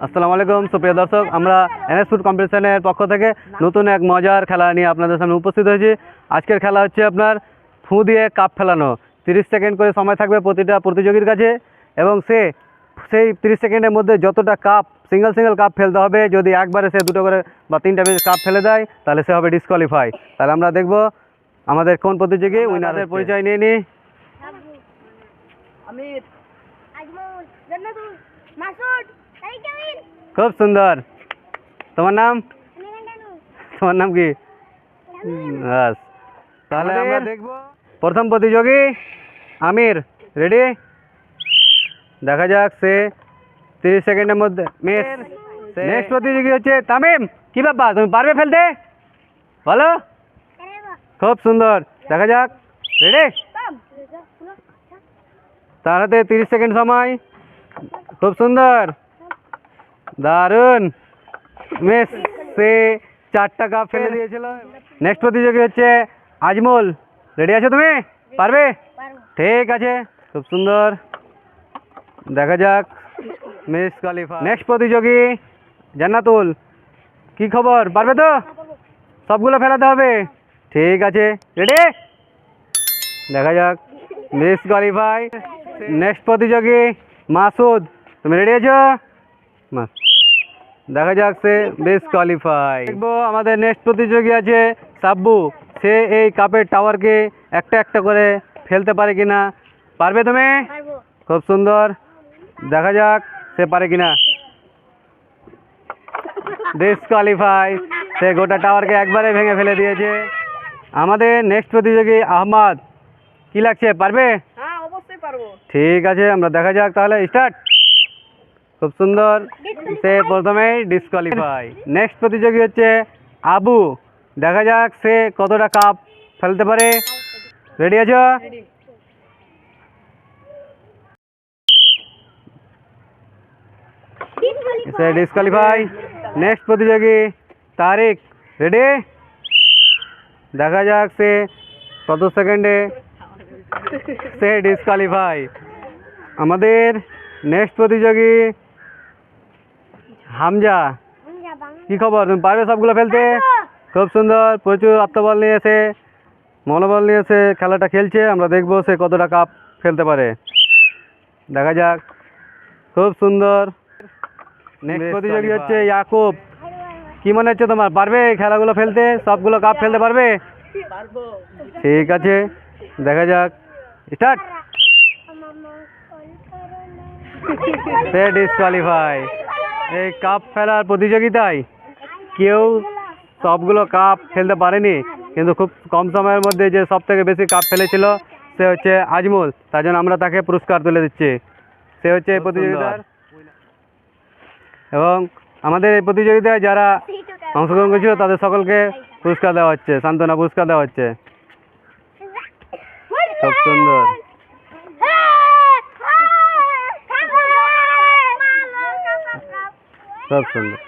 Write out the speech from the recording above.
আসসালামু আলাইকুম সুপ্রিয় দর্শক, আমরা এনএস ফুড কম্পিটিশনের পক্ষ থেকে নতুন এক মজার খেলা নিয়ে আপনাদের সামনে উপস্থিত হয়েছি। আজকের খেলা হচ্ছে আপনার ফু দিয়ে কাপ ফেলানো। 30 সেকেন্ড করে সময় থাকবে প্রতিটা প্রতিযোগীর কাছে, এবং সেই 30 সেকেন্ডের মধ্যে যতটা কাপ সিঙ্গেল কাপ ফেলতে হবে। যদি একবারে সে দুটো করে বা তিনটা বেশি কাপ ফেলে দেয় তাহলে সে হবে ডিসকোয়ালিফাই। তাহলে আমরা দেখব আমাদের কোন প্রতিযোগী উইনারের পরিচয় নিয়ে নিই। খুব সুন্দর। তোমার নাম কি? তাহলে আমরা দেখব প্রথম প্রতিযোগী আমির। রেডি? দেখা যাক সে 30 সেকেন্ডের মধ্যে মিস। নেক্সট প্রতিযোগী হচ্ছে তামিম। কি ব্যাপার, তুমি পারবে ফেলতে? বলো। খুব সুন্দর, দেখা যাক। রেডি? তার হাতে 30 সেকেন্ড সময়। খুব সুন্দর, দারুণ। মিস, সে 4টা কাপ ফেলে দিয়েছিল। নেক্সট প্রতিযোগী হচ্ছে আজমল। রেডি আছো তুমি? পারবে? ঠিক আছে, খুব সুন্দর, দেখা যাক। Miss qualify. নেক্সট প্রতিযোগী জান্নাতুল। কি খবর, পারবে তো? সবগুলো ফেলাতে হবে। ঠিক আছে, রেডি? দেখা যাক। Miss qualify. নেক্সট প্রতিযোগী মাসুদ। তুমি রেডি আছো? দেখা যাক, সে বেশ কোয়ালিফাই। দেখবো আমাদের নেক্সট প্রতিযোগী আছে সাব্বু। সে এই কাপের টাওয়ারকে একটা একটা করে ফেলতে পারে কিনা। পারবে তুমি? খুব সুন্দর, দেখা যাক সে পারে কিনা। ডিসকোয়ালিফাই। সে গোটা টাওয়ারকে একবারে ভেঙে ফেলে দিয়েছে। আমাদের নেক্সট প্রতিযোগী আহমদ। কি লাগছে, পারবে? হ্যাঁ, অবশ্যই পারবো। ঠিক আছে, আমরা দেখা যাক তাহলে। স্টার্ট। খুব সুন্দর, সে প্রথমেই ডিসকোয়ালিফাই। নেক্সট প্রতিযোগী হচ্ছে আবু। দেখা যাক সে কতটা কাপ ফেলতে পারে। রেডি আছো? সে ডিসকোয়ালিফাই। নেক্সট প্রতিযোগী তারিক। রেডি? দেখা যাক সে কত সেকেন্ডে। সে ডিসকোয়ালিফাই। আমাদের নেক্সট প্রতিযোগী হামজা। কি খবর, তুমি পারবে সবগুলো ফেলতে? খুব সুন্দর, প্রচুর আত্মবল নিয়ে এসে মনোবল নিয়ে এসে খেলাটা খেলছে। আমরা দেখবো সে কতটা কাপ ফেলতে পারে। দেখা যাক। খুব সুন্দর। নেক্সট প্রতিযোগী হচ্ছে ইয়াকুব। কি মনে হচ্ছে তোমার, পারবে এই খেলাগুলো ফেলতে? সবগুলো কাপ ফেলতে পারবে? ঠিক আছে, দেখা যাক। স্টার্ট। সে ডিসকোয়ালিফাই। এই কাপ ফেলার প্রতিযোগিতায় কেউ সবগুলো কাপ ফেলতে পারেনি, কিন্তু খুব কম সময়ের মধ্যে যে সব থেকে বেশি কাপ ফেলেছিল সে হচ্ছে আজমল। তার জন্য আমরা তাকে পুরস্কার তুলে দিচ্ছি। সে হচ্ছে এই প্রতিযোগিতার। এবং আমাদের এই প্রতিযোগিতায় যারা অংশগ্রহণ করেছিল তাদের সকলকে পুরস্কার দেওয়া হচ্ছে, সান্ত্বনা পুরস্কার দেওয়া হচ্ছে। খুব সুন্দর। খুব সুন্দর।